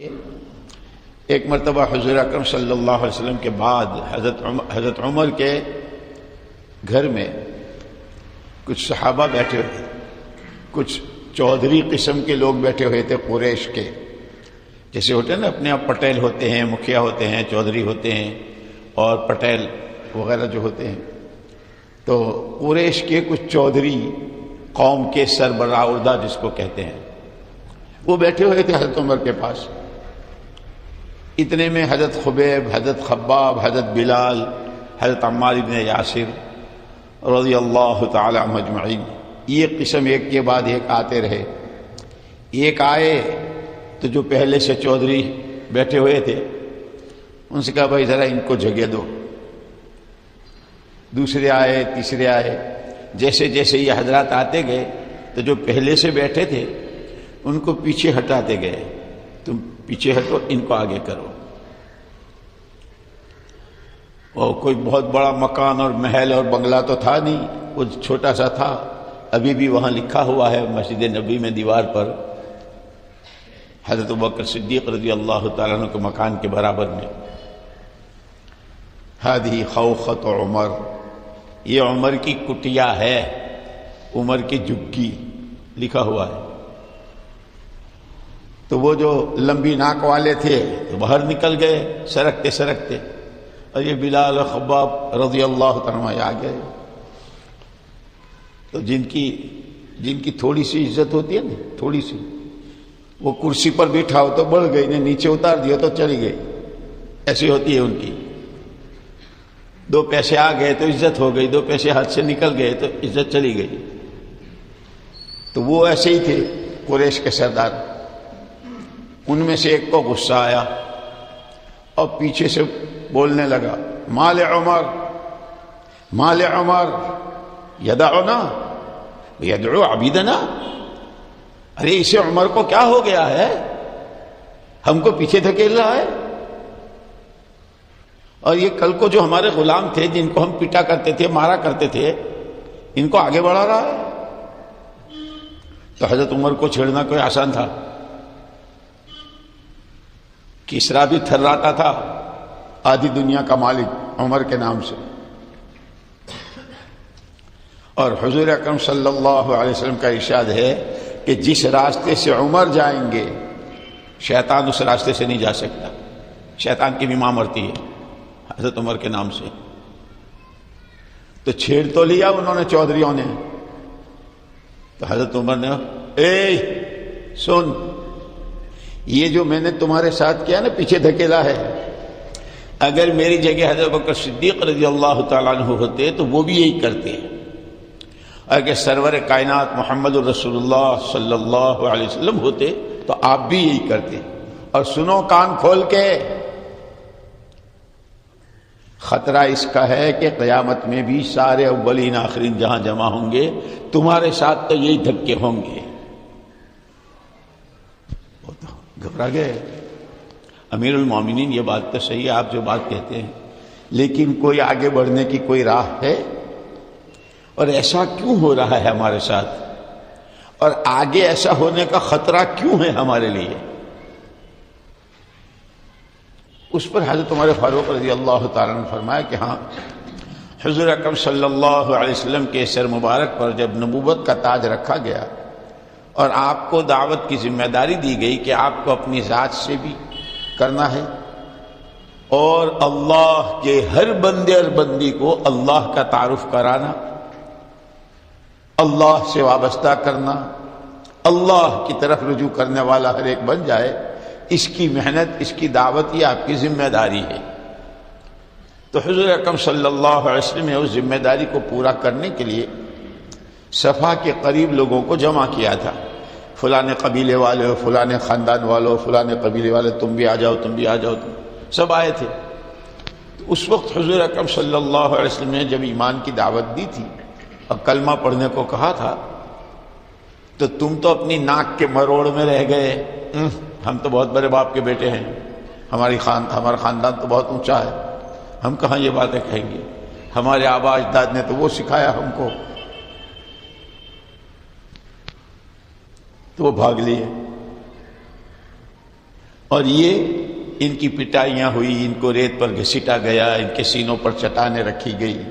ایک مرتبہ حضور اکرم صلی اللہ علیہ وسلم کے بعد حضرت عمر کے گھر میں کچھ صحابہ بیٹھے ہوئے تھے، کچھ چودھری قسم کے لوگ بیٹھے ہوئے تھے قریش کے، جیسے ہوتے ہیں نا اپنے آپ پٹیل ہوتے ہیں، مکھیا ہوتے ہیں، چودھری ہوتے ہیں اور پٹیل وغیرہ جو ہوتے ہیں، تو قریش کے کچھ چودھری قوم کے سربراہ اردہ جس کو کہتے ہیں، وہ بیٹھے ہوئے تھے حضرت عمر کے پاس۔ اتنے میں حضرت خبیب، حضرت خباب، حضرت بلال، حضرت عمار بن یاسر رضی اللہ تعالی عنہ اجمعین، یہ قسم ایک کے بعد ایک آتے رہے۔ ایک آئے تو جو پہلے سے چودھری بیٹھے ہوئے تھے ان سے کہا بھائی ذرا ان کو جگہ دو۔ دوسرے آئے، تیسرے آئے، جیسے جیسے یہ حضرات آتے گئے تو جو پہلے سے بیٹھے تھے ان کو پیچھے ہٹاتے گئے، تم پیچھے ہٹو، ان کو آگے کرو۔ اور کوئی بہت بڑا مکان اور محل اور بنگلہ تو تھا نہیں، وہ چھوٹا سا تھا۔ ابھی بھی وہاں لکھا ہوا ہے مسجد نبی میں دیوار پر حضرت ابوبکر صدیق رضی اللہ تعالیٰ عنہ کے مکان کے برابر میں، ہذہ خوخۃ عمر، یہ عمر کی کٹیا ہے، عمر کی جھگی لکھا ہوا ہے۔ تو وہ جو لمبی ناک والے تھے تو باہر نکل گئے سرکتے سرکتے، اور یہ بلال و خباب رضی اللہ تعالیٰ عنہ آ گئے۔ تو جن کی تھوڑی سی عزت ہوتی ہے نا، تھوڑی سی، وہ کرسی پر بیٹھا ہو تو بڑھ گئی، نے نیچے اتار دیا تو چلی گئی، ایسی ہوتی ہے ان کی۔ دو پیسے آ گئے تو عزت ہو گئی، دو پیسے ہاتھ سے نکل گئے تو عزت چلی گئی۔ تو وہ ایسے ہی تھے قریش کے سردار۔ ان میں سے ایک کو غصہ آیا اور پیچھے سے بولنے لگا، مال عمر، مال عمر یدعنا یدعو عبیدنا، ارے اسے عمر کو کیا ہو گیا ہے، ہم کو پیچھے دھکیل رہا ہے، اور یہ کل کو جو ہمارے غلام تھے جن کو ہم پیٹا کرتے تھے، مارا کرتے تھے، ان کو آگے بڑھا رہا ہے۔ تو حضرت عمر کو چھیڑنا کوئی آسان تھا؟ کسرا بھی تھراتا تھا، آدھی دنیا کا مالک عمر کے نام سے۔ اور حضور اکرم صلی اللہ علیہ وسلم کا ارشاد ہے کہ جس راستے سے عمر جائیں گے شیطان اس راستے سے نہیں جا سکتا، شیطان کی بھی ماں مرتی ہے حضرت عمر کے نام سے۔ تو چھیڑ تو لیا انہوں نے چودھریوں نے، تو حضرت عمر نے، اے سن، یہ جو میں نے تمہارے ساتھ کیا نا، پیچھے دھکیلا ہے، اگر میری جگہ حضرت بکر صدیق رضی اللہ تعالیٰ عنہ ہوتے تو وہ بھی یہی کرتے۔ اگر سرور کائنات محمد الرسول اللہ صلی اللہ علیہ وسلم ہوتے تو آپ بھی یہی کرتے۔ اور سنو کان کھول کے، خطرہ اس کا ہے کہ قیامت میں بھی سارے اولین آخرین جہاں جمع ہوں گے تمہارے ساتھ تو یہی دھکے ہوں گے۔ گھبرا گئے۔ امیر المومنین یہ بات تو صحیح ہے آپ جو بات کہتے ہیں، لیکن کوئی آگے بڑھنے کی کوئی راہ ہے؟ اور ایسا کیوں ہو رہا ہے ہمارے ساتھ؟ اور آگے ایسا ہونے کا خطرہ کیوں ہے ہمارے لیے؟ اس پر حضرت عمر فاروق رضی اللہ تعالیٰ عنہ نے فرمایا کہ ہاں، حضور اکرم صلی اللہ علیہ وسلم کے سر مبارک پر جب نبوت کا تاج رکھا گیا اور آپ کو دعوت کی ذمہ داری دی گئی کہ آپ کو اپنی ذات سے بھی کرنا ہے اور اللہ کے ہر بندے اور بندی کو اللہ کا تعارف کرانا، اللہ سے وابستہ کرنا، اللہ کی طرف رجوع کرنے والا ہر ایک بن جائے، اس کی محنت، اس کی دعوت یہ آپ کی ذمہ داری ہے۔ تو حضور اکرم صلی اللہ علیہ وسلم نے اس ذمہ داری کو پورا کرنے کے لیے صفا کے قریب لوگوں کو جمع کیا تھا، فلاں قبیلے والے ہو، فلاں خاندان والوں، فلاں قبیلے والے، تم بھی آ جاؤ، تم بھی آ جاؤ، تم سب آئے تھے۔ تو اس وقت حضور اکرم صلی اللہ علیہ وسلم نے جب ایمان کی دعوت دی تھی اور کلمہ پڑھنے کو کہا تھا تو تم تو اپنی ناک کے مروڑ میں رہ گئے، ہم تو بہت بڑے باپ کے بیٹے ہیں، ہمارا خاندان تو بہت اونچا ہے، ہم کہاں یہ باتیں کہیں گے، ہمارے آبا اجداد نے تو وہ سکھایا ہم کو۔ تو وہ بھاگ لیے۔ اور یہ ان کی پٹائیاں ہوئی، ان کو ریت پر گھسیٹا گیا، ان کے سینوں پر چٹانیں رکھی گئی،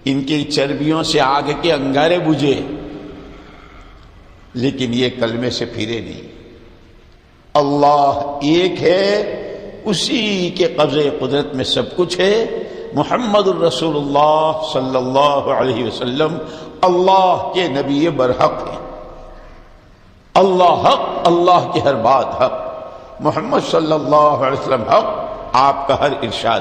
ان کی چربیوں سے آگ کے انگارے بجھے، لیکن یہ کلمے سے پھرے نہیں۔ اللہ ایک ہے، اسی کے قبضے قدرت میں سب کچھ ہے۔ محمد الرسول اللہ صلی اللہ علیہ وسلم اللہ کے نبی برحق ہیں۔ اللہ حق، اللہ کی ہر بات حق، محمد صلی اللہ علیہ وسلم حق، آپ کا ہر ارشاد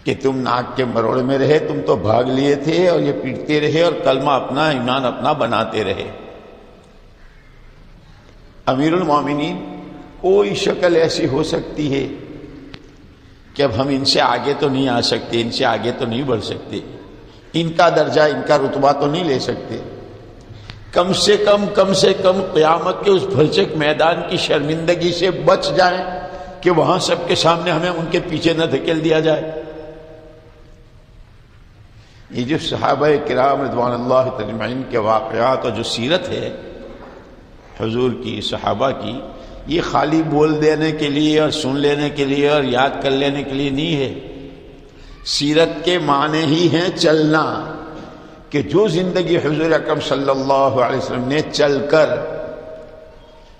کہ تم ناک کے مروڑے میں رہے، تم تو بھاگ لیے تھے اور یہ پیٹتے رہے اور کلمہ اپنا ایمان اپنا بناتے رہے۔ امیر المومنین، کوئی شکل ایسی ہو سکتی ہے کہ اب ہم ان سے آگے تو نہیں آ سکتے، ان سے آگے تو نہیں بڑھ سکتے، ان کا درجہ ان کا رتبہ تو نہیں لے سکتے، کم سے کم قیامت کے اس بھرچک میدان کی شرمندگی سے بچ جائیں کہ وہاں سب کے سامنے ہمیں ان کے پیچھے نہ دھکیل دیا جائے۔ یہ جو صحابہ کرام رضوان اللہ تجمعین کے واقعات اور جو سیرت ہے حضور کی، صحابہ کی، یہ خالی بول دینے کے لیے اور سن لینے کے لیے اور یاد کر لینے کے لیے نہیں ہے۔ سیرت کے معنی ہی ہیں چلنا، کہ جو زندگی حضور اکرم صلی اللہ علیہ وسلم نے چل کر،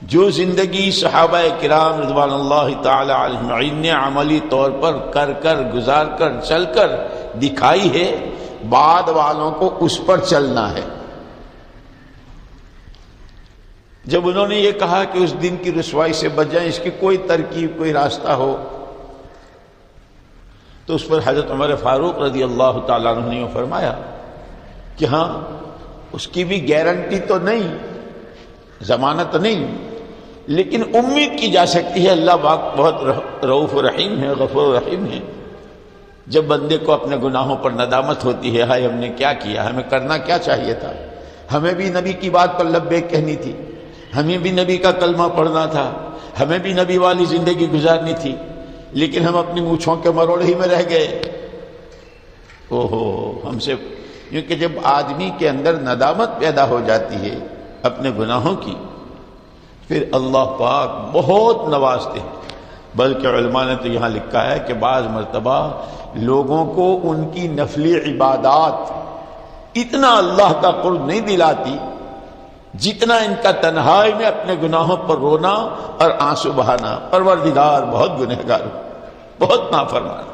جو زندگی صحابہ کرام رضوان اللہ تعالی علیہم نے عملی طور پر کر گزار کر چل کر دکھائی ہے، بعد والوں کو اس پر چلنا ہے۔ جب انہوں نے یہ کہا کہ اس دن کی رسوائی سے بچ جائیں، اس کی کوئی ترکیب، کوئی راستہ ہو، تو اس پر حضرت عمر فاروق رضی اللہ تعالیٰ عنہ نے فرمایا کہ ہاں، اس کی بھی گارنٹی تو نہیں، ضمانت نہیں، لیکن امید کی جا سکتی ہے۔ اللہ پاک بہت رؤوف رحیم ہے، غفور رحیم ہے۔ جب بندے کو اپنے گناہوں پر ندامت ہوتی ہے، ہائے ہم نے کیا کیا، ہمیں کرنا کیا چاہیے تھا، ہمیں بھی نبی کی بات پر لبیک کہنی تھی، ہمیں بھی نبی کا کلمہ پڑھنا تھا، ہمیں بھی نبی والی زندگی گزارنی تھی، لیکن ہم اپنی مونچھوں کے مروڑے ہی میں رہ گئے۔ اوہو، ہم سے، کیونکہ جب آدمی کے اندر ندامت پیدا ہو جاتی ہے اپنے گناہوں کی، پھر اللہ پاک بہت نوازتے ہیں۔ بلکہ علماء نے تو یہاں لکھا ہے کہ بعض مرتبہ لوگوں کو ان کی نفلی عبادات اتنا اللہ کا قرب نہیں دلاتی جتنا ان کا تنہائی میں اپنے گناہوں پر رونا اور آنسو بہانا۔ پروردگار بہت گنہگار ہوں، بہت نافرمان،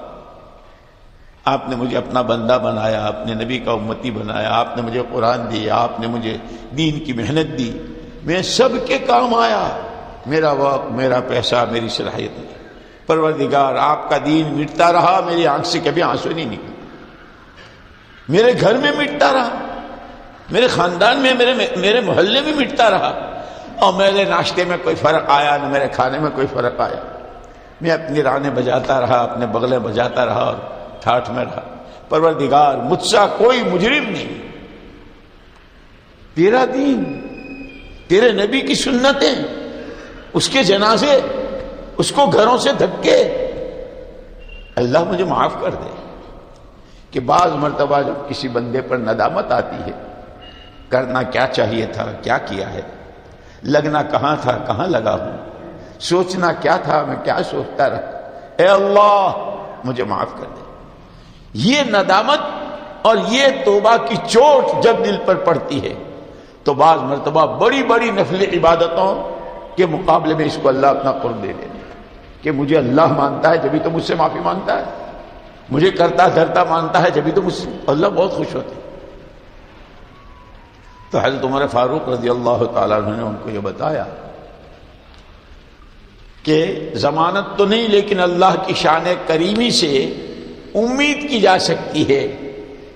آپ نے مجھے اپنا بندہ بنایا، اپنے نبی کا امتی بنایا، آپ نے مجھے قرآن دیا، آپ نے مجھے دین کی محنت دی، میں سب کے کام آیا، میرا وقت، میرا پیسہ، میری صلاحیت نہیں۔ پروردگار آپ کا دین مٹتا رہا، میری آنکھ سے کبھی آنسو نہیں نکلے، میرے گھر میں مٹتا رہا، میرے خاندان میں، میرے محلے میں مٹتا رہا، اور میرے ناشتے میں کوئی فرق آیا نہ میرے کھانے میں کوئی فرق آیا، میں اپنی رانے بجاتا رہا، اپنے بغلے بجاتا رہا اور ٹھاٹھ میں رہا۔ پروردگار مجھ سا کوئی مجرم نہیں، تیرا دین، تیرے نبی کی سنتیں، اس کے جنازے، اس کو گھروں سے دھکے، اللہ مجھے معاف کر دے۔ کہ بعض مرتبہ جب کسی بندے پر ندامت آتی ہے، کرنا کیا چاہیے تھا، کیا کیا ہے، لگنا کہاں تھا، کہاں لگا ہوں، سوچنا کیا تھا، میں کیا سوچتا رہا، اے اللہ مجھے معاف کر دے۔ یہ ندامت اور یہ توبہ کی چوٹ جب دل پر پڑتی ہے تو بعض مرتبہ بڑی بڑی نفلی عبادتوں کے مقابلے میں اس کو اللہ اپنا قرب دے دینے، کہ مجھے اللہ مانتا ہے جبھی تو مجھ سے معافی مانگتا ہے، مجھے کرتا دھرتا مانتا ہے جبھی تو مجھ سے اللہ بہت خوش ہوتے ہیں۔ تو حضرت عمر فاروق رضی اللہ تعالیٰ عنہ نے ان کو یہ بتایا کہ ضمانت تو نہیں، لیکن اللہ کی شان کریمی سے امید کی جا سکتی ہے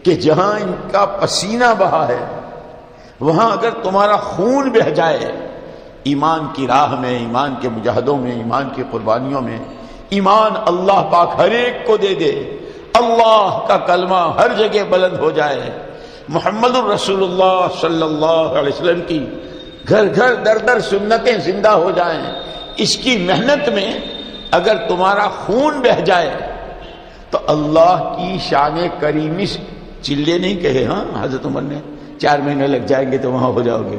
کہ جہاں ان کا پسینہ بہا ہے وہاں اگر تمہارا خون بہہ جائے ایمان کی راہ میں، ایمان کے مجاہدوں میں، ایمان کی قربانیوں میں، ایمان اللہ پاک ہر ایک کو دے دے، اللہ کا کلمہ ہر جگہ بلند ہو جائے، محمد الرسول اللہ صلی اللہ علیہ وسلم کی گھر گھر در در سنتیں زندہ ہو جائیں، اس کی محنت میں اگر تمہارا خون بہہ جائے تو اللہ کی شان کریمی سے چلے نہیں کہے، ہاں حضرت عمر نے 4 مہینے لگ جائیں گے تو وہاں ہو جاؤ گے،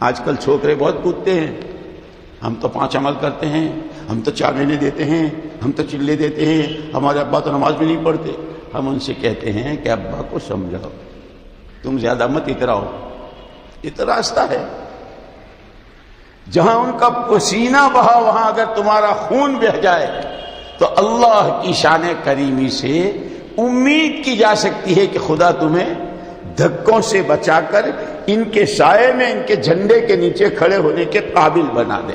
آج کل چھوکرے بہت کودتے ہیں، ہم تو 5 عمل کرتے ہیں، ہم تو 4 مہینے دیتے ہیں، ہم تو چلے دیتے ہیں، ہمارے ابا تو نماز بھی نہیں پڑھتے. ہم ان سے کہتے ہیں کہ ابا کو سمجھاؤ، تم زیادہ مت اتراؤ. یہ تو راستہ ہے. جہاں ان کا پسینہ بہا وہاں اگر تمہارا خون بہہ جائے تو اللہ کی شان کریمی سے امید کی جا سکتی ہے کہ خدا تمہیں دھکوں سے بچا کر ان کے سائے میں، ان کے جھنڈے کے نیچے کھڑے ہونے کے قابل بنا دے.